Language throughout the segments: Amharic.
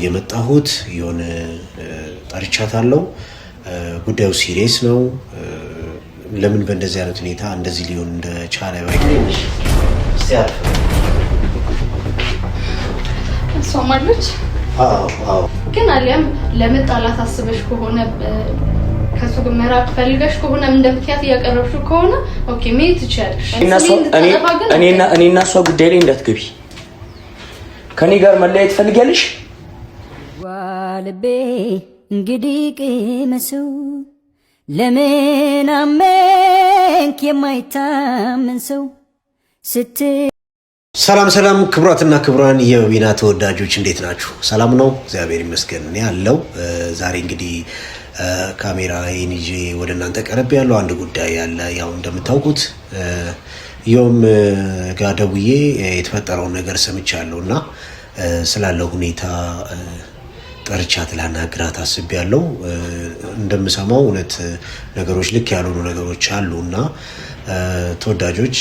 የመጣሁት የሆነ ጠርቻታለሁ። ጉዳዩ ሲሪየስ ነው። ለምን በእንደዚህ አይነት ሁኔታ እንደዚህ ሊሆን እንደቻለ ባይገኝሽ ሲያርፍ ሶማለች። አዎ ግን አሊያም ለመጣላት አስበሽ ከሆነ ከሱ ጋር መራቅ ፈልገሽ ከሆነ እንደምትያት ያቀረብሽ ከሆነ ኦኬ ምን ትችያለሽ? እኔና እሷ ጉዳይ ላይ እንዳትገቢ። ከኔ ጋር መለያየት ፈልጊያለሽ? ዋልቤ እንግዲህ ቅመሰው ለምን አመንክ የማይታመን ሰው ስት ሰላም ክብራትና ክብራን የዊና ተወዳጆች እንዴት ናችሁ? ሰላም ነው? እግዚአብሔር ይመስገን እኔ ያለው። ዛሬ እንግዲህ ካሜራዬን ይዤ ወደ እናንተ ቀረብ ያለው አንድ ጉዳይ ያለ ያው እንደምታውቁት ዮም ጋር ደውዬ የተፈጠረውን ነገር ሰምቻለሁና ስላለው ሁኔታ ጠርቻት ላናግራት አስቤያለሁ። እንደምሰማው እውነት ነገሮች ልክ ያልሆኑ ነገሮች አሉና ተወዳጆች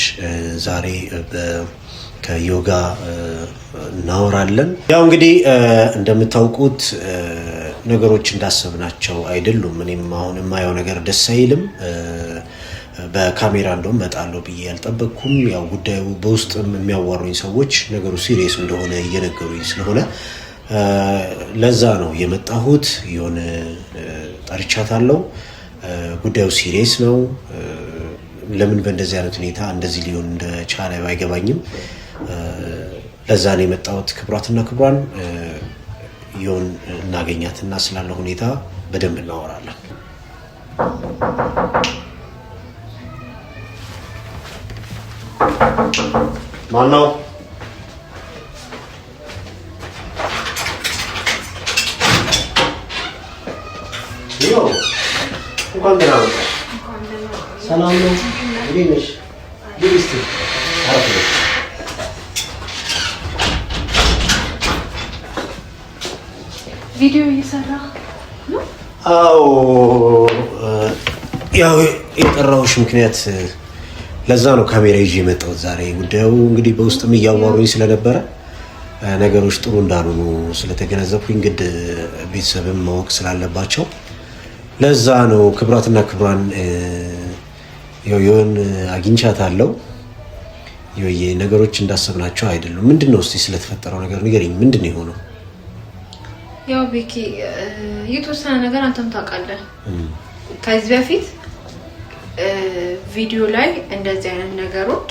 ዛሬ ከዮጋ እናወራለን። ያው እንግዲህ እንደምታውቁት ነገሮች እንዳሰብናቸው አይደሉም። እኔም አሁን የማየው ነገር ደስ አይልም። በካሜራ እንደውም መጣለው ብዬ ያልጠበቅኩም። ያው ጉዳዩ በውስጥም የሚያዋሩኝ ሰዎች ነገሩ ሲሪየስ እንደሆነ እየነገሩኝ ስለሆነ ለዛ ነው የመጣሁት። የሆነ ጠርቻታለሁ። ጉዳዩ ሲሪየስ ነው። ለምን በእንደዚህ አይነት ሁኔታ እንደዚህ ሊሆን እንደቻለ ባይገባኝም ለዛ ነው የመጣሁት። ክብራትና ክብራን ይሁን እናገኛትና ስላለው ሁኔታ በደንብ እናወራለን። ማነው? እንኳን ደህና መጣሽ። ሰላም ነው? እንዴት ነሽ? ዲስቲ አረፈ። ቪዲዮ እየሰራ ነው? አዎ፣ ያው የጠራሁሽ ምክንያት ለዛ ነው ካሜራ ይዤ የመጣሁት ዛሬ። ጉዳዩ እንግዲህ በውስጥም እያዋሩኝ ስለነበረ ነገሮች ጥሩ እንዳልሆኑ ስለተገነዘብኩኝ ግድ ቤተሰብም ማወቅ ስላለባቸው ለዛ ነው። ክብራትና ክብራን ይሁን አግኝቻታለሁ። ይሄ ነገሮች እንዳሰብናቸው አይደሉም። ምንድነው እስቲ ስለተፈጠረው ነገር ንገሪኝ። ምንድነው የሆነው? ያው ቤኪ የተወሰነ ነገር አንተም ታውቃለህ። ከዚህ በፊት ቪዲዮ ላይ እንደዚህ አይነት ነገሮች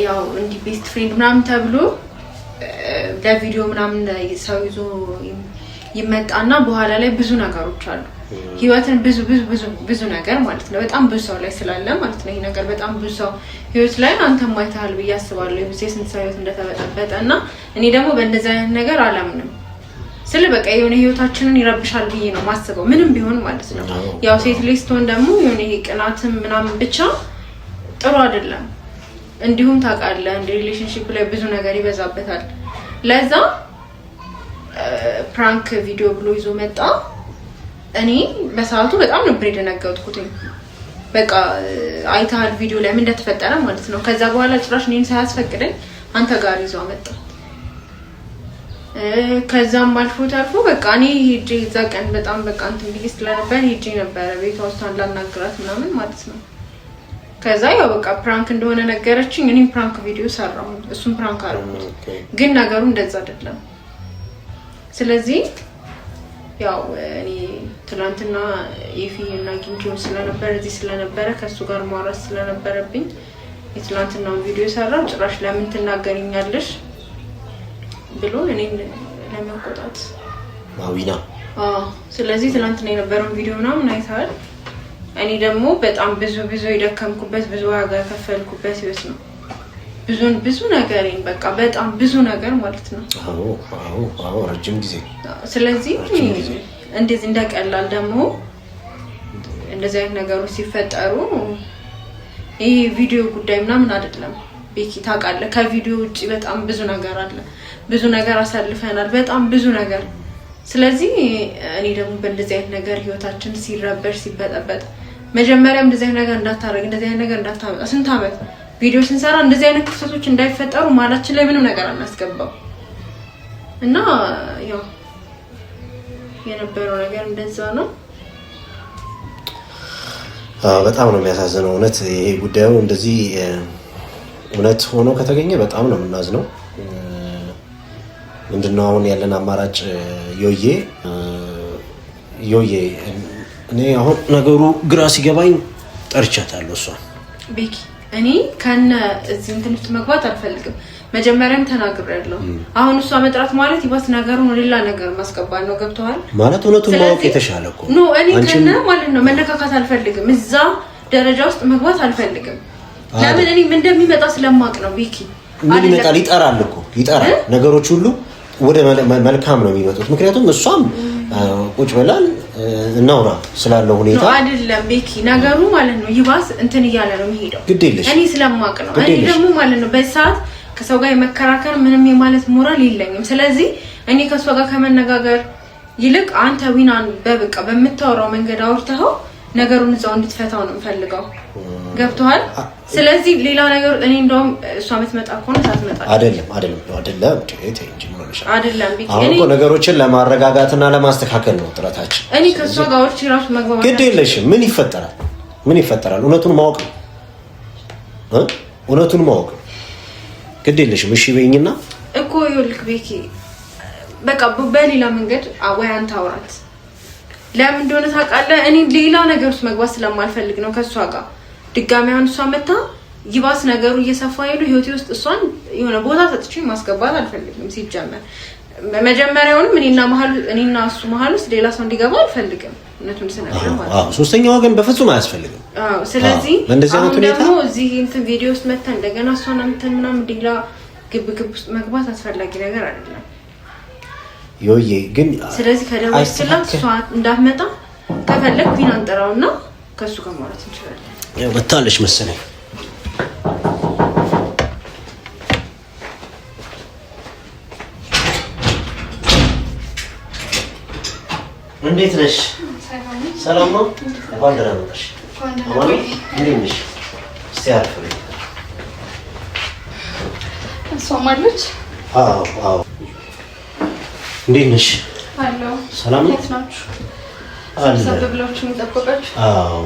ያው እንዲ ቤስት ፍሬንድ ምናምን ተብሎ ለቪዲዮ ምናምን ሰው ይዞ ይመጣና በኋላ ላይ ብዙ ነገሮች አሉ። ህይወትን ብዙ ነገር ማለት ነው በጣም ብዙ ሰው ላይ ስላለ ማለት ነው። ይሄ ነገር በጣም ብዙ ሰው ህይወት ላይ አንተም አይተሃል ብዬ አስባለሁ። የስንት ሰው ህይወት እንደተበጠበጠና እኔ ደግሞ በእንደዚህ አይነት ነገር አላምንም። ስለ በቃ የሆነ ህይወታችንን ይረብሻል ብዬ ነው ማስበው ምንም ቢሆን ማለት ነው። ያው ሴት ልጅ ስትሆን ደግሞ የሆነ ይሄ ቅናትም ምናምን ብቻ ጥሩ አይደለም። እንዲሁም ታውቃለህ እንደ ሪሌሽንሺፕ ላይ ብዙ ነገር ይበዛበታል። ለዛ ፕራንክ ቪዲዮ ብሎ ይዞ መጣ። እኔ በሰዓቱ በጣም ነበር የደነገጥኩት። በቃ አይተሃል ቪዲዮ ላይ ምን እንደተፈጠረ ማለት ነው። ከዛ በኋላ ጭራሽ እኔን ሳያስፈቅደኝ አንተ ጋር ይዞ መጣ። ከዛም አልፎ በቃ እኔ ሄጄ እዛ ቀን በጣም በቃ እንትን ብዬ ስለነበር ሄጄ ነበር ቤቷ ውስጥ ላናግራት ምናምን ማለት ነው። ከዛ ያው በቃ ፕራንክ እንደሆነ ነገረችኝ። እኔም ፕራንክ ቪዲዮ ሰራሁ፣ እሱም ፕራንክ አደረኩት። ግን ነገሩ እንደዛ አይደለም። ስለዚህ ያው እኔ ትናንትና ኢፊ እና ጊንጆን ስለነበር እዚህ ስለነበረ ከሱ ጋር ማውራት ስለነበረብኝ የትናንትናውን ቪዲዮ ሰራው። ጭራሽ ለምን ትናገሪኛለሽ ብሎ እኔን ለማቆጣት ማዊና። ስለዚህ ትናንትና የነበረውን ቪዲዮ ምናምን አይተሃል። እኔ ደግሞ በጣም ብዙ የደከምኩበት ብዙ ዋጋ የከፈልኩበት ህይወት ነው። ብዙ ነገርኝ በቃ በጣም ብዙ ነገር ማለት ነው። አዎ ረጅም ጊዜ። ስለዚህ እንደዚህ እንደቀላል ደግሞ እንደዚህ አይነት ነገሮች ሲፈጠሩ ይሄ ቪዲዮ ጉዳይ ምናምን አይደለም። ቤኪ ታውቃለህ ከቪዲዮ ውጪ በጣም ብዙ ነገር አለ። ብዙ ነገር አሳልፈናል፣ በጣም ብዙ ነገር። ስለዚህ እኔ ደግሞ በእንደዚህ አይነት ነገር ህይወታችን ሲረበሽ ሲበጠበጥ መጀመሪያም እንደዚህ አይነት ነገር እንዳታረግ እንደዚህ አይነት ነገር እንዳታመጣ ስንት አመት ቪዲዮ ስንሰራ እንደዚህ አይነት ክፍተቶች እንዳይፈጠሩ ማላችን ላይ ምንም ነገር አናስገባው እና ያው የነበረው ነገር እንደዛ ነው። በጣም ነው የሚያሳዝነው እውነት ይሄ ጉዳዩ እንደዚህ እውነት ሆኖ ከተገኘ በጣም ነው የምናዝነው። ምንድነው አሁን ያለን አማራጭ? ዮዬ እኔ አሁን ነገሩ ግራ ሲገባኝ ጠርቻታለሁ እሷ ቤኪ እኔ ከነ እዚህ እንትን ውስጥ መግባት አልፈልግም። መጀመሪያም ተናግሬያለሁ። አሁን እሷ መጥራት ማለት ይባስ ነገሩን ሌላ ነገር ማስቀባል ነው። ገብቷል ማለት እውነቱን ማወቅ የተሻለ እኮ ነው። እኔ ከነ ማለት ነው መነካካት አልፈልግም። እዛ ደረጃ ውስጥ መግባት አልፈልግም። ለምን እኔ ምን እንደሚመጣ ስለማቅ ነው። ቤኪ ምን ይመጣል? ይጠራል እኮ ይጠራል። ነገሮች ሁሉ ወደ መልካም ነው የሚመጡት። ምክንያቱም እሷም ቁጭ ብላል እናውራ ስላለው ሁኔታ አይደለም ቤኪ ነገሩ ማለት ነው ይባስ እንትን እያለ ነው የሚሄደው። ግዴለሽ እኔ ስለማቅ ነው። እኔ ደግሞ ማለት ነው በሰዓት ከሰው ጋር የመከራከር ምንም የማለት ሞራል የለኝም። ስለዚህ እኔ ከሷ ጋር ከመነጋገር ይልቅ አንተ ዊናን በበቃ በመታወራው መንገድ አውርተው ነገሩን እዛው እንድትፈታው ነው የምፈልገው። ገብቷል? ስለዚህ ሌላ ነገር እኔ እንደውም እሷ የምትመጣ ከሆነ ሳትመጣ አይደለም ቤኪ እኔ ነገሮችን ለማረጋጋትና ለማስተካከል ነው ጥረታችን። እኔ ከሷ ጋር ወርቺ ራሱ መግባባት ግዴለሽም። ምን ይፈጠራል? እውነቱን ማወቅ ነው። እውነቱን ማወቅ ግዴለሽም። እሺ በይኝና እኮ ይልክ ቤኪ በቃ በሌላ መንገድ ወይ አንተ አውራት። ለምን እንደሆነ ታውቃለህ? እኔ ሌላ ነገር ውስጥ መግባት ስለማልፈልግ ነው ከሷ ጋር ድጋሚ አሁን እሷ መታ ይባስ ነገሩ እየሰፋ ሄዶ ህይወቴ ውስጥ እሷን የሆነ ቦታ ሰጥቼ ማስገባት አልፈልግም። ሲጀመር መጀመሪያውንም እኔና እሱ መሀል ውስጥ ሌላ ሰው እንዲገባ አልፈልግም። እውነቱን ስነግርህ ማለት ነው። ሶስተኛ ወገን በፍጹም አያስፈልግም። ስለዚህ እንደዚህ አይነት ሁኔታ ደግሞ እዚህ እንትን ቪዲዮ ውስጥ መታ እንደገና እሷን አንተን ምናምን ሌላ ግብ ውስጥ መግባት አስፈላጊ ነገር አይደለም ዮዬ ግን ስለዚህ ከደወልክላት እሷ እንዳትመጣ ከፈለክ ቢናን ጥራውና ከሱ ጋር ማውራት እንችላለን። ያው መታለች መሰለኝ። እንዴት ነሽ? ሰላም ነው? እንኳን ደህና መጣሽ። እንዴት ነሽ? እስቲ አርፍ በይ። እሷም አለች? አዎ። እንዴት ነሽ? አሎ። ሰላም ነው? ሰላም ብላችሁ ተጠብቃችሁ? አዎ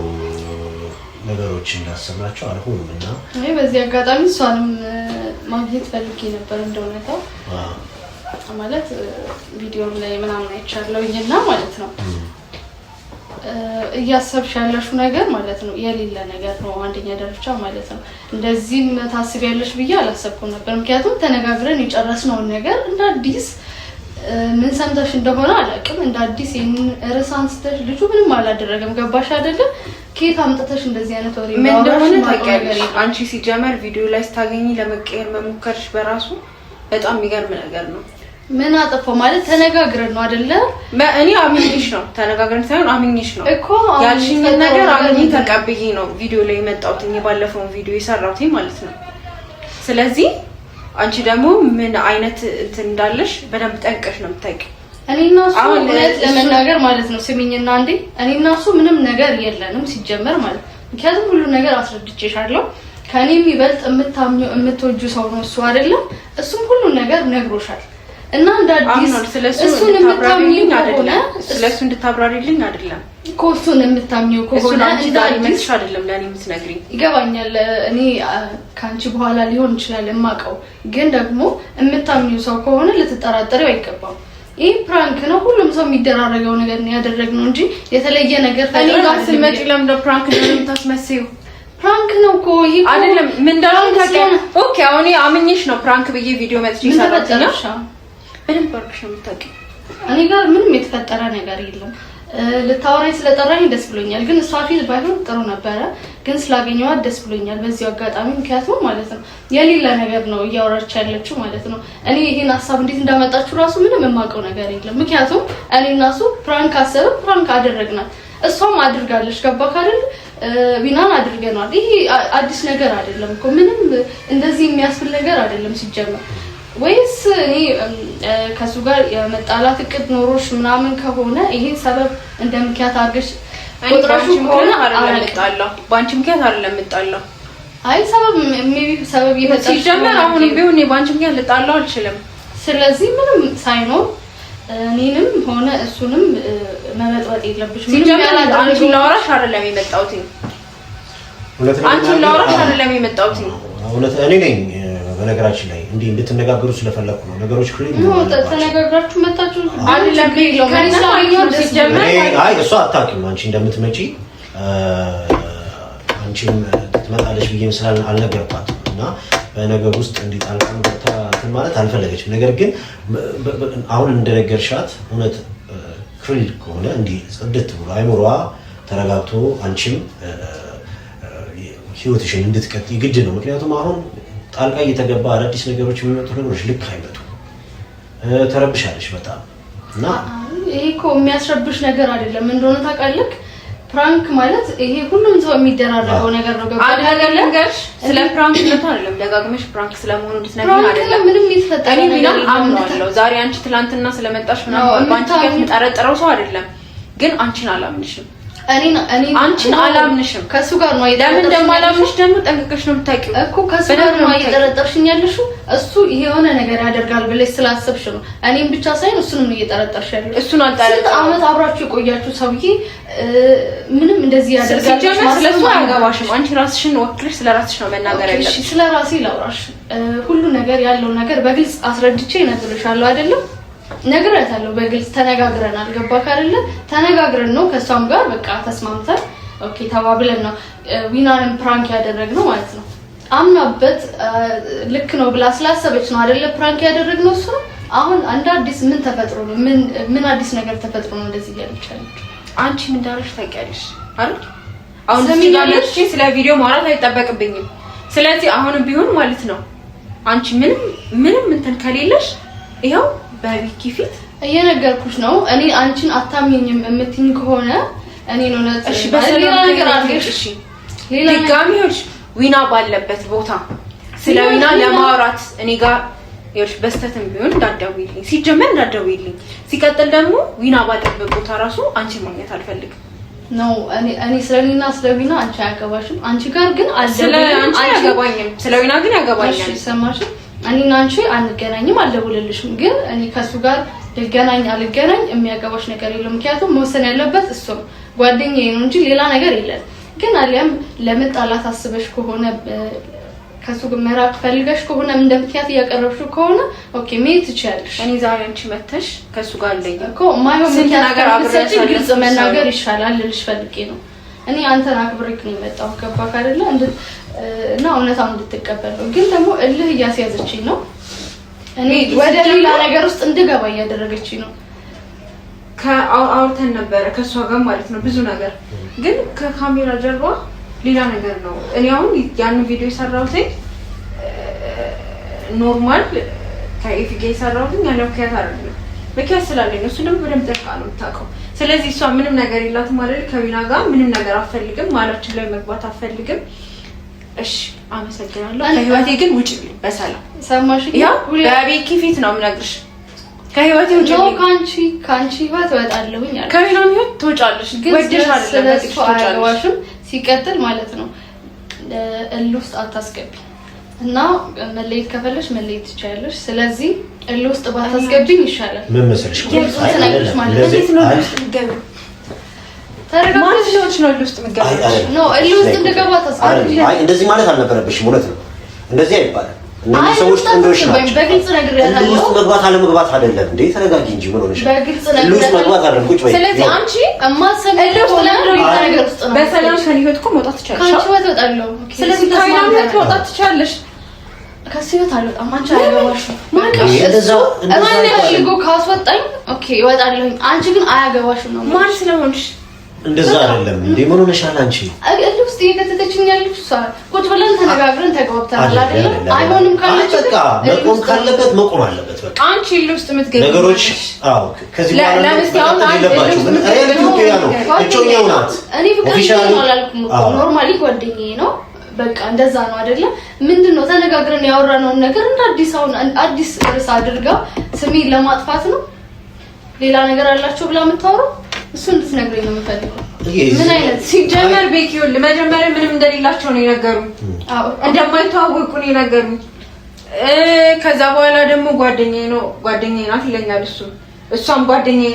ነገሮች እንዳሰብናቸው አልሆኑም እና በዚህ አጋጣሚ እሷንም ማግኘት ፈልጌ ነበር እንደሆነታው ማለት ቪዲዮ ላይ ምናምን አይቻለውኝና ማለት ነው እያሰብሽ ያለሽው ነገር ማለት ነው የሌለ ነገር ነው። አንደኛ ደረጃ ማለት ነው እንደዚህም ታስቢያለሽ ብዬ አላሰብኩም ነበር። ምክንያቱም ተነጋግረን የጨረስነውን ነገር እንደ አዲስ ምን ሰምተሽ እንደሆነ አላውቅም። እንደ አዲስ ይሄን ርዕስ አንስተሽ ልጁ ምንም አላደረገም። ገባሽ አይደለ? ከየት አምጥተሽ እንደዚህ አይነት ወሬ ምን እንደሆነ ታውቂያለሽ? አንቺ ሲጀመር ቪዲዮ ላይ ስታገኚ ለመቀየር መሞከርሽ በራሱ በጣም የሚገርም ነገር ነው። ምን አጠፋው ማለት ተነጋግረን ነው አይደለ? እኔ አምኜሽ ነው ተነጋግረን ሳይሆን አምኜሽ ነው እኮ ያልሽኝ ነገር አምኜ ተቀብዬ ነው ቪዲዮ ላይ የመጣሁት ባለፈው ቪዲዮ የሰራሁት ማለት ነው። ስለዚህ አንቺ ደግሞ ምን አይነት እንትን እንዳለሽ በደንብ ጠንቀሽ ነው የምታውቂው። እኔና እሱ እውነት ለመናገር ማለት ነው ስሚኝና እንዴ እኔና እሱ ምንም ነገር የለንም ሲጀመር ማለት ምክንያቱም ሁሉ ነገር አስረድቼሻለሁ። ከኔ የሚበልጥ የምታምኚው የምትወጁ ሰው ነው እሱ አይደለም? እሱም ሁሉ ነገር ነግሮሻል እና እንዳዲስ እሱን የምታምኚው ከሆነ ስለሱ እንድታብራሪልኝ አይደለም ኮስቱን የምታምኚው ከሆነ እንዳዲስ አይደለም ለኔ የምትነግሪኝ ይገባኛል። እኔ ካንቺ በኋላ ሊሆን ይችላል የማውቀው ግን ደግሞ የምታምኚው ሰው ከሆነ ልትጠራጠሪው አይገባም። ይሄ ፕራንክ ነው ሁሉም ሰው የሚደራረገው ነገር ነው ያደረግነው እንጂ የተለየ ነገር እኔ ጋር ስመጪ ለምን ፕራንክ ነው የምታስመስይው? ፕራንክ ነው እኮ ይሄ አይደለም ምን እንዳልኩ ታውቂያለሽ? ኦኬ አሁን አምኜሽ ነው ፕራንክ ብዬ ቪዲዮ መጥቼ ሰራሁት። በደንብ አድርገሽ ነው የምታውቂው። እኔ ጋር ምንም የተፈጠረ ነገር የለም። ልታወራኝ ስለጠራኝ ደስ ብሎኛል። ግን እሷ ፊት ባይሆን ጥሩ ነበረ። ግን ስላገኘኋት ደስ ብሎኛል በዚህ አጋጣሚ ምክንያቱም ማለት ነው የሌላ ነገር ነው እያወራች ያለችው ማለት ነው። እኔ ይሄን ሐሳብ እንዴት እንዳመጣችሁ ራሱ ምንም የማውቀው ነገር የለም። ምክንያቱም እኔና እሱ ፕራንክ አሰብን ፕራንክ አደረግናል። እሷም አድርጋለች። ገባክ አይደል? ቢናን አድርገናል። ይሄ አዲስ ነገር አይደለም እኮ ምንም እንደዚህ የሚያስብል ነገር አይደለም ሲጀመር። ወይስ እኔ ከሱ ጋር የመጣላት እቅድ ኖሮሽ ምናምን ከሆነ ይሄን ሰበብ እንደምክንያት አድርገሽ ቁጥራሽ ከሆነ አላለምጣለሁ ባንቺ ምክንያት አላለምጣለሁ። አይ ሰበብ ሜቢ ሰበብ ይፈጠር ሲጀመር አሁን ቢሆን ባንቺ ምክንያት ልጣላው አልችልም። ስለዚህ ምንም ሳይኖር እኔንም ሆነ እሱንም መመጥወጥ የለብሽም። ሲጀመር አንቺን ላወራሽ አይደለም የመጣሁት። አንቺን ላወራሽ አይደለም የመጣሁት። እኔ ነኝ በነገራችን ላይ እንዲህ እንድትነጋገሩ ስለፈለኩ ነው። ነገሮች ክሊር ነው። ተነጋግራችሁ መጣችሁ አይደለም ቢለው አይ እሷ አታውቅም አንቺ እንደምትመጪ አንቺም ትመጣለች ብዬ መስላል አልነገርኳትም እና በነገር ውስጥ እንዲጣልቃም እንትን ማለት አልፈለገችም። ነገር ግን አሁን እንደነገርሻት እውነት ክሊር ከሆነ እንዲህ ጽድት ብሎ አይምሯ ተረጋግቶ አንቺም ህይወትሽን እንድትቀጥይ ግድ ነው። ምክንያቱም አሁን ጣልቃ እየተገባ አዳዲስ ነገሮች የሚመጡ ነገሮች ልክ አይመጡ። ተረብሻለሽ በጣም እና ይሄ እኮ የሚያስረብሽ ነገር አይደለም። እንደሆነ ታውቃለህ ፕራንክ ማለት ይሄ ሁሉም ሰው የሚደራረገው ነገር ነው። አይደለም ስለ ፕራንክ ነው አይደለም ደጋግመሽ ፕራንክ ስለመሆኑ እንድትነግሪኝ አይደለም። ምንም ይፈጠር ነገር አምናለሁ። ዛሬ አንቺ ትላንትና ስለመጣሽ ምናምን ባንቺ ጋር የምጠረጥረው ሰው አይደለም። ግን አንቺን አላምንሽም። እኔ አንቺን አላምንሽም። ከሱ ጋር ነው ለምን እንደማላምንሽ ደግሞ ጠንቅቀሽ ነው የምታውቂው እኮ። ከሱ ጋር ነው እየጠረጠርሽኝ ያለሽው። እሱ የሆነ ነገር ያደርጋል ብለሽ ስላሰብሽ ነው። እኔም ብቻ ሳይሆን እሱንም እየጠረጠርሽ ያለሽ። እሱን አልጠረጠርም። አመት አብራችሁ የቆያችሁ ሰውዬ ምንም እንደዚህ ያደርጋል ስለሱ አያገባሽም። አንቺ ራስሽን ወክለሽ ስለራስሽ ነው መናገር ያለብሽ። ስለራሴ ላውራሽ። ሁሉ ነገር ያለው ነገር በግልጽ አስረድቼ እነግርሻለሁ አይደለም? ነግሬያታለሁ በግልጽ ተነጋግረናል። ገባክ አይደለ? ተነጋግረን ነው ከሷም ጋር በቃ ተስማምተን ኦኬ ተባብለን ነው ዊናንም ፕራንክ ያደረግነው ማለት ነው። አምናበት ልክ ነው ብላ ስላሰበች ነው አይደለ ፕራንክ ያደረግነው እሱ ነው። አሁን አንድ አዲስ ምን ተፈጥሮ ነው ምን አዲስ ነገር ተፈጥሮ ነው እንደዚህ ያለቻለች? አንቺ ምን እንዳለሽ ታውቂያለሽ አይደል? አሁን ስለሚያለሽ ስለ ቪዲዮ ማውራት አይጠበቅብኝም። ስለዚህ አሁንም ቢሆን ማለት ነው አንቺ ምንም እንትን ከሌለሽ ይሄው በቢኪ ፊት እየነገርኩሽ ነው። እኔ አንቺን አታምኚኝም የምትይኝ ከሆነ እኔ ነው ነጥብ። እሺ በሌላ ነገር አድርገሽ እሺ ሌላ ድጋሚዎች ዊና ባለበት ቦታ ስለ ዊና ለማውራት እኔ ጋር ይኸውልሽ በስተትም ቢሆን እንዳትደውይልኝ። ሲጀመር እንዳትደውይልኝ። ሲቀጥል ደግሞ ዊና ባለበት ቦታ ራሱ አንቺ ማግኘት አልፈልግም ነው። እኔ ስለኔና ስለዊና አንቺ አያገባሽም። አንቺ ጋር ግን አልደውልም። አንቺ ያገባኝም ስለዊና ግን ያገባኛል። እሺ ሰማሽ? እኔና አንቺ አንገናኝም፣ አልደውልልሽም። ግን እኔ ከሱ ጋር ልገናኝ አልገናኝ የሚያገባሽ ነገር የለም። ምክንያቱም መወሰን ያለበት እሱ ነው። ጓደኛዬ ነው እንጂ ሌላ ነገር የለም። ግን አሊያም ለመጣላት አስበሽ ከሆነ ከሱ ጋር መራቅ ፈልገሽ ከሆነ እንደምትያት እያቀረብሽው ከሆነ ኦኬ መሄድ ትችያለሽ። እኔ ዛሬ አንቺ መተሽ ከሱ ጋር አለኝ እኮ ማይሆን ነገር አብረሽ ግልጽ መናገር ይሻላል ልልሽ ፈልጌ ነው። እኔ አንተን አክብሬክ ነው የመጣው። ገባክ አይደለ? እና እውነታውን እንድትቀበል ነው። ግን ደግሞ እልህ እያስያዘችኝ ነው። እኔ ወደ ሌላ ነገር ውስጥ እንድገባ እያደረገችኝ ነው። ከአውርተን ነበረ ከሷ ጋር ማለት ነው ብዙ ነገር፣ ግን ከካሜራ ጀርባ ሌላ ነገር ነው። እኔ አሁን ያን ቪዲዮ የሰራሁት ኖርማል ከኢፊ ጋር የሰራሁት ያለው ምክንያት አይደለም። ምክንያት ስላለኝ እሱ ደግሞ በደንብ ጠርቃ ነው የምታውቀው። ስለዚህ እሷ ምንም ነገር የላትም ማለት ከዊና ጋር ምንም ነገር አትፈልግም፣ ማላችን ላይ መግባት አትፈልግም። እሺ አመሰግናለሁ። ከህይወቴ ግን ውጪ በሰላም ሰማሽ? ያ በቤኪ ፊት ነው የምነግርሽ። ከህይወቴ ውጪ ነው። ካንቺ ህይወት እወጣለሁኝ አለ። ከዊና ህይወት ትወጫለሽ። ግን ወደሽ አይደለም ትወጫለሽ። ሲቀጥል ማለት ነው እልህ ውስጥ አታስገቢ እና መለየት ከፈለሽ መለየት ትችያለሽ። ስለዚህ እልህ ውስጥ ባታስገቢኝ ይሻላል። ምን መሰለሽ ተነግረሽ ማለት ነው ማንሽ ነው ውስጥ መገባሽ ነው እልህ ውስጥ እንደገባ ታስገቢ። አይ እንደዚህ ማለት አልነበረብሽም። እውነት ነው እንደዚህ አይባልም። እነዚህ ሰዎች ጥንዶች ናቸው። በግልጽ ነግሬያለሁ። እልህ ውስጥ መግባት አለመግባት አይደለም እንዴ። ተረጋጊ እንጂ ምን ሆነሽ? እልህ ውስጥ መግባት አይደለም። ቁጭ በይ። ስለዚህ አንቺ እማሰብ ነገር ውስጥ ነው። በሰላም ከህይወት እኮ መውጣት ትችያለሽ። ካንቺ ህይወት እወጣለሁ። ስለዚህ ከዊና ህይወት መውጣት ትችያለሽ። ከሱ ህይወት አልወጣም። አንቺ አያገባሽም። እንደዛው ፈልጎ ካስወጣኝ ኦኬ እወጣለሁ። አንቺ ግን አያገባሽም ነው። ማን ስለሆንሽ እንደዛ አይደለም እንዴ? ምን ሆነሻል አንቺ? እልህ ውስጥ እየከተተችኝ ያለች እሷ። ቁጭ ብለን ተነጋግረን ተግባብተናል አይደል? አይሆንም ካለች በቃ መቆም ካለበት መቆም አለበት። በቃ አንቺ እልህ ውስጥ የምትገቢ ነገሮች አዎ፣ ከዚህ በኋላ ለምሳሌ አለባችሁ። ግን ኢትዮጵያ ነው እጮኛው ናት። እኔ ፍቅረኛ ነው አላልኩም እኮ ኖርማሊ ጓደኛዬ ነው። በቃ እንደዛ ነው አይደለ? ምንድነው ተነጋግረን ያወራነውን ነገር እንደ አዲስ ርዕስ አድርጋ ስሜን ለማጥፋት ነው። ሌላ ነገር አላችሁ ብላ የምታወራው እሱ እንድትነግረኝ ነው የምፈልገው። ምን አይነት ሲጀመር ቤኪውን መጀመሪያ ምንም እንደሌላቸው ነው የነገሩኝ። እንደማይተዋወቁ ነው የነገሩኝ። ከዛ በኋላ ደግሞ ጓደኛዬ ናት ይለኛል እሷም ጓደኛዬ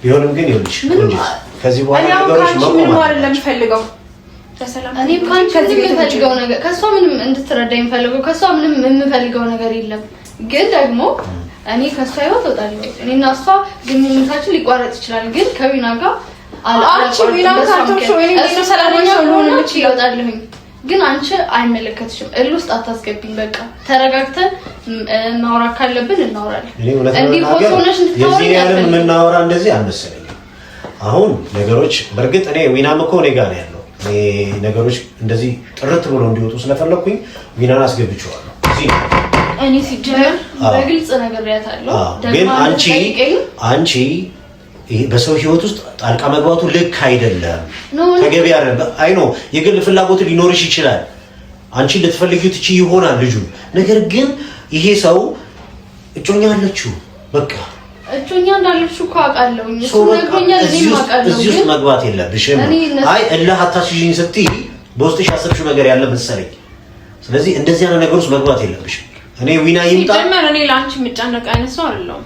ቢሆንም ግን ይኸውልሽ ከዚህ በኋላ ነገሮች ምን ማለት ለምፈልገው እኔ ካንቺ የምፈልገው ነገር ከሷ ምንም እንድትረዳኝ የምፈልገው ከሷ ምንም የምፈልገው ነገር የለም። ግን ደግሞ እኔ ከሷ ህይወት እወጣለሁ። እኔና እሷ ግንኙነታችን ሊቋረጥ ይችላል። ግን ከዊና ጋር አንቺ ዊና ካርቶሽ ወይ እኔ ሰላማዊ ሰው ሆነ ልጅ ይወጣልኝ። ግን አንቺ አይመለከትሽም። እልህ ውስጥ አታስገቢኝ። በቃ ተረጋግተን ማውራት ካለብን እናወራለን። እንዴ ፎቶነሽ የዚህ ያለም የምናወራ እንደዚህ አልመሰለኝም። አሁን ነገሮች በርግጥ እኔ ዊናም እኮ እኔ ጋር ነው ያለው። ነገሮች እንደዚህ ጥርት ብሎ እንዲወጡ ስለፈለኩኝ ዊናን አስገብቼዋለሁ። እኔ ሲጀመር በግልጽ ነግሬያታለሁ። ግን አንቺ በሰው ህይወት ውስጥ ጣልቃ መግባቱ ልክ አይደለም፣ ተገቢ አይደለም። አይ ኖ የግል ፍላጎት ሊኖርሽ ይችላል። አንቺ ልትፈልጊው ትቺ ይሆናል ልጁ። ነገር ግን ይሄ ሰው እጮኛ አለችው። በቃ እጮኛ እንዳለች እኮ አውቃለሁ። እሱ ነግሮኛል። እኔም አውቃለሁ። እዚህ ውስጥ መግባት የለብሽም። አይ እልህ አታስይኝ ስትይ በውስጥሽ ያሰብሽው ነገር ያለ መሰለኝ። ስለዚህ እንደዚህ አይነት ነገር ውስጥ መግባት የለብሽም። እኔ ዊና ይምጣ ሲጀመር እኔ ለአንቺ የምጨነቅ አይነት ሰው አይደለሁም።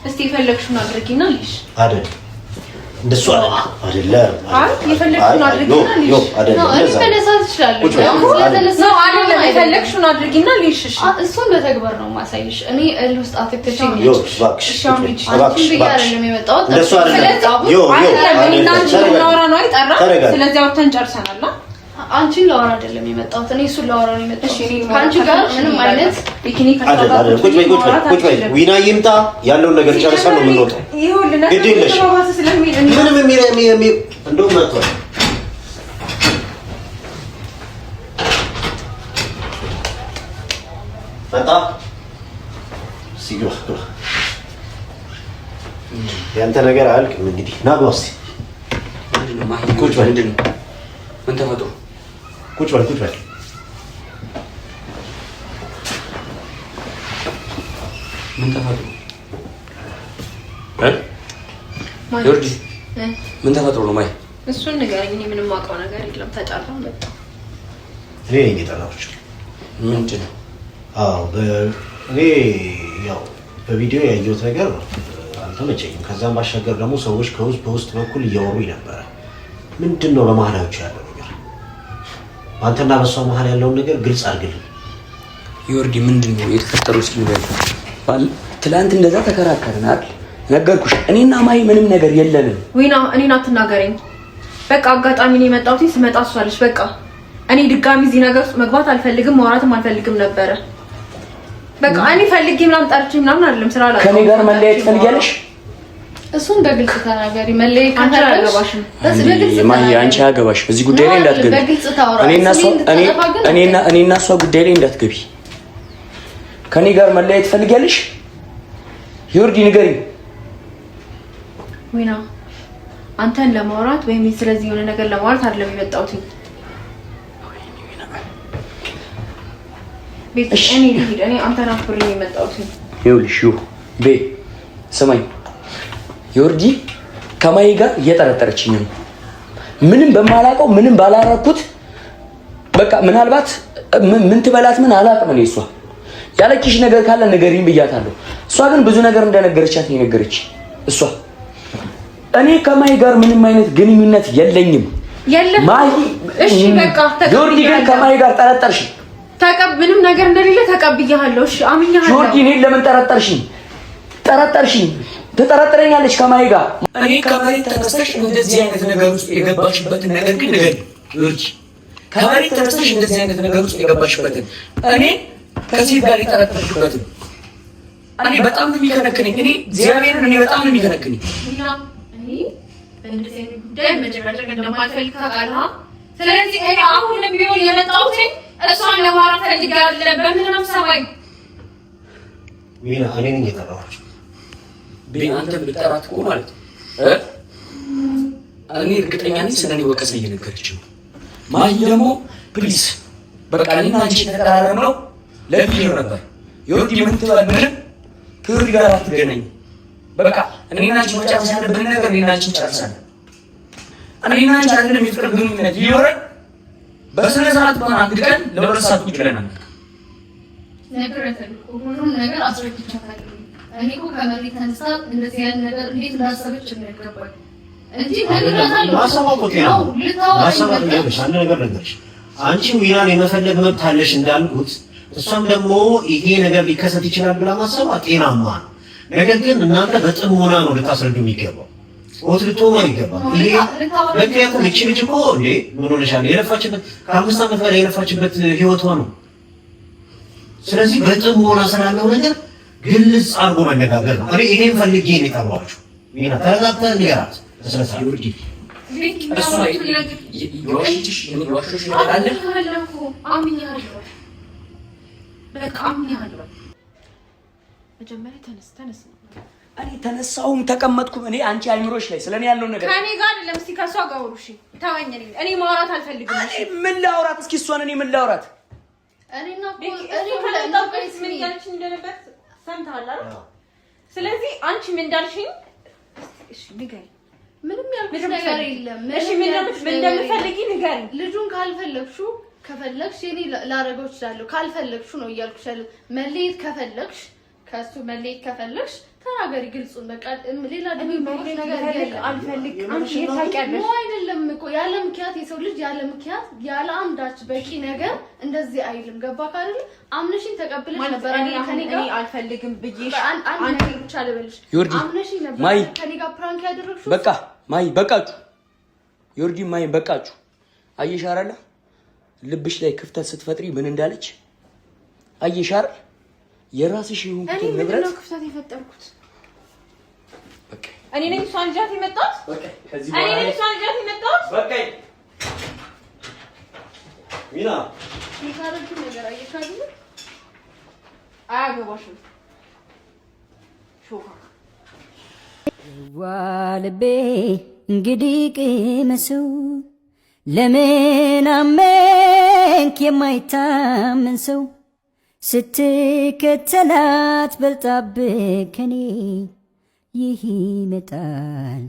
እስቲ የፈለግሽውን አድርጊና ልሽ አይደል? እንደሱ አይደለም። አይ የፈለግሽውን አድርጊና ልሽ ነው። እኔ መነሳት እችላለሁ። ስለተነሳው አይደለም የፈለግሽውን አድርጊና ልሽ። እሱን በተግባር ነው ማሳይሽ። እኔ እልህ ውስጥ አትከተኝ። እባክሽ እባክሽ አይደለም የመጣሁት። እንደሱ አይደለም። እኔና አንቺ እናወራ ነው አይጠራ። ስለዚህ አውርተን ጨርሰናል። አንቺን ላወራ አይደለም የመጣሁት። እኔ እሱን ላወራ ነው የመጣሁት። ካንቺ ጋር ምንም አይነት ፒክኒክ አይደለም። ቁጭ በይ ዊና ይምጣ። ያለውን ነገር ጨርሰን ነው የምንወጣው። ግድ የለሽ ምንም እንደውም መጥቷል። መጣ ሲግባ ያንተ ነገር አያልቅም። እንግዲህ ና ግባ እስኪ። ቁጭ በል። ምን ተፈጥሮ? ቁጭ በል ምን ተፈጥሮ? ዮርዲ ምን ተፈጥሮ ነው? ማይ እሱን ንገረኝ። እኔ ምንም አውቀው ነገር የለም። ተጫራው መጣ። እኔ ነኝ የጠራሁሽ። ምንድን ነው? እኔ ያው በቪዲዮ ያየሁት ነገር አልተመቸኝም። ከዛም ባሻገር ደግሞ ሰዎች በውስጥ በኩል እያወሩኝ ነበረ። ምንድን ነው በመሀላችሁ ያለው ነገር? አንተና በሷ መሀል ያለውን ነገር ግልጽ አድርግልኝ ዮርዲ። ምንድን ነው የተፈጠረው? እስኪ ንገረኝ። ትላንት እንደዛ ተከራከርን አይደል? ነገርኩሽ። እኔና ማይ ምንም ነገር የለንም። ዊና እኔን አትናገረኝ። በቃ አጋጣሚ ነው የመጣሁት። ስመጣ እሷ አለች። በቃ እኔ ድጋሚ እዚህ ነገር ውስጥ መግባት አልፈልግም፣ ማውራትም አልፈልግም ነበረ። በቃ እኔ ፈልጌ ምናምን ጠርቼ ምናምን አይደለም ስራ አላውቅም። ከኔ ጋር መለያየት ትፈልጊያለሽ? እሱን በግልጽ ተናገሪ። መለያየት አያገባሽም። አንቺ አያገባሽም። እዚህ ጉዳይ ላይ እንዳትገቢ። እኔና እሷ ጉዳይ ላይ እንዳትገቢ። ከኔ ጋር መለያየት ትፈልጊያለሽ? ዮርዲ ንገሪኝ። ዊና አንተን ለማውራት ወይም ስለዚህ የሆነ ነገር ለማውራት አይደለም የመጣሁት። እኔ አንተን አክብሬ የመጣሁት። ይኸውልሽ ስማኝ፣ ዮርዲ ከማይ ጋር እየጠረጠረችኝ ነው። ምንም በማላውቀው ምንም ባላረኩት በቃ ምናልባት ምን ትበላት ምን አላውቅም። እኔ እሷ ያለችሽ ነገር ካለ ንገሪኝ ብያታለሁ። እሷ ግን ብዙ ነገር እንደነገረቻት ነው የነገረች። እኔ ከማይ ጋር ምንም አይነት ግንኙነት የለኝም። ማይ እሺ በቃ ዮርዲ ግን ከማይ ጋር ጠረጠርሽ። ምንም ነገር እንደሌለ ተቀብያለሁ። እሺ አምኛለሁ። ዮርዲ እኔን ለምን ጠረጠርሽኝ? ትጠረጥረኛለች ከማይ ጋር። እኔ ከመሬት ተነስተሽ እንደዚህ አይነት ነገር ውስጥ የገባሽበትን ነገር ግን ንገሪኝ ዮርዲ። ከመሬት ተነስተሽ እንደዚህ አይነት ነገር ውስጥ የገባሽበትን እኔ ከዚህ ጋር የጠረጠርሽበትን እኔ በጣም ነው የሚከነክነኝ። እኔ እግዚአብሔርን በጣም ነው የሚከነክነኝ። እኔ በእንደዚህ አይነት ጉዳይ መጨቃጨቅ እንደማልፈልግ ታውቃለህ። ስለዚህ እኔ አሁንም ቢሆን የመጣሁት እሷን ለማውራት ፈልጌ አይደለም። በምንም ሰማይ ዊና እኔ ነኝ የጠራሁት። አንተ ብትጠራት እኮ ማለት እኔ እርግጠኛ ነኝ ስለኔ ወቀሳ እየነገረች ነው። ማይ ደግሞ ፕሊዝ በቃ እኔና አንቺ ተቀራረብነው ለቪዲዮ ነበር። ዮርዲ ምን ትበል ከዮርዲ ጋር አትገናኝ። በቃ እኔና አንቺ መጨረስ ያለብን ነገር እኔና አንቺ ጨርሰናል። እኔና አንቺ አይደለም የፍቅር ግንኙነት ሊኖረን በስነ ስርዓት እንኳን አንድ ቀን ለሁለት ሰዓት ቁጭ ብለናል። ሁሉም ነገር አስረድቻታለሁ። እኔ እኮ ከመሬት ተነስታ እንደዚህ ያለ ነገር እንዴት እንዳሰበች ነው ያልገባኝ እንጂ አንቺ ዊናን የመፈለግ መብት አለሽ እንዳልኩት፣ እሷም ደግሞ ይሄ ነገር ሊከሰት ይችላል ብላ ማሰቧ ጤናማ ነው። ነገር ግን እናንተ በጥሞና ነው ልታስረዱ የሚገባው። ወትልቶ ነው ይገባል። ይሄ ምክንያቱም እቺ ልጅ እኮ እንዴ ምን ሆነሻል? የለፋችበት ከ5 ዓመት በላይ የለፋችበት ህይወቷ ነው። ስለዚህ በጥሞና ስላለው ነገር ግልጽ አድርጎ መነጋገር ነው። እኔ ይሄን ፈልጌ ነው የጠራኋችሁ። ዊና ተረጋግተህ ንገራት። ስለዚህ ይወርዲ እሱ ላይ ይወሽሽ ይወሽሽ ይላል። አምኛለሁ፣ በቃ አምኛለሁ። መጀመሪያ ተነስ። እኔ ተነሳሁም ተቀመጥኩም። እኔ አንቺ አይምሮሽ ላይ ስለኔ ያለው ነገር ከኔ ጋር አይደለም። እስቲ ከሷ ጋር ወሩሽ ተወኝ። እኔ ማውራት አልፈልግም። እኔ ምን ላውራት? እስኪ እሷን እኔ ምን ላውራት? እኔ ከለጣውቀስ ምን ያልሽኝ እንደነበር ሰምተሃል አይደል? ስለዚህ አንቺ ምን እንዳልሽኝ እሺ ንገሪኝ። ምንም ያልኩሽ ነገር የለም። እሺ ምን እንደምትፈልጊ ንገሪኝ። ልጁን ካልፈለግሽው ከፈለግሽ እኔ ላረገው እችላለሁ። ካልፈለግሽው ነው እያልኩሽ ያለው። መለየት ከፈለግሽ ከሱ መለየት ከፈለግሽ ተናገሪ ግልጹን። በቃ ሌላ ነገር አልፈልግም። አንቺ የታውቂያለሽ ነው አይደለም እኮ ያለ ምክንያት የሰው ልጅ ያለ ምክንያት ያለ አንዳች በቂ ነገር እንደዚህ አይልም። ገባክ አይደል? አምነሽኝ ተቀብለሽ ነበር ከኔ ጋር አልፈልግም ብዬሽ አንድ ነገር ብቻ ልበልሽ። አምነሽኝ ነበር ከኔ ጋር ፕራንክ ያደረግሽው። በቃ ማይ በቃችሁ፣ ዮርዲ ማይ በቃችሁ። አየሽ አይደል ልብሽ ላይ ክፍተት ስትፈጥሪ ምን እንዳለች አየሽ አይደል? የራስሽ ይሁን ንብረት ነው ክፍተት የፈጠርኩት እኔ ነኝ። እሷን ጃት የመጣሁት እኔ ነኝ። እሷን ጃት የመጣሁት በቃ ዊና ይካረዱ ነገር አይካዱ አያገባሽም። ሾካ ዋልቤ እንግዲህ ቅመሰው ለምን አመንክ የማይታመን ሰው ስትከተላት በልጣብህ ከኔ ይህ ይመጣል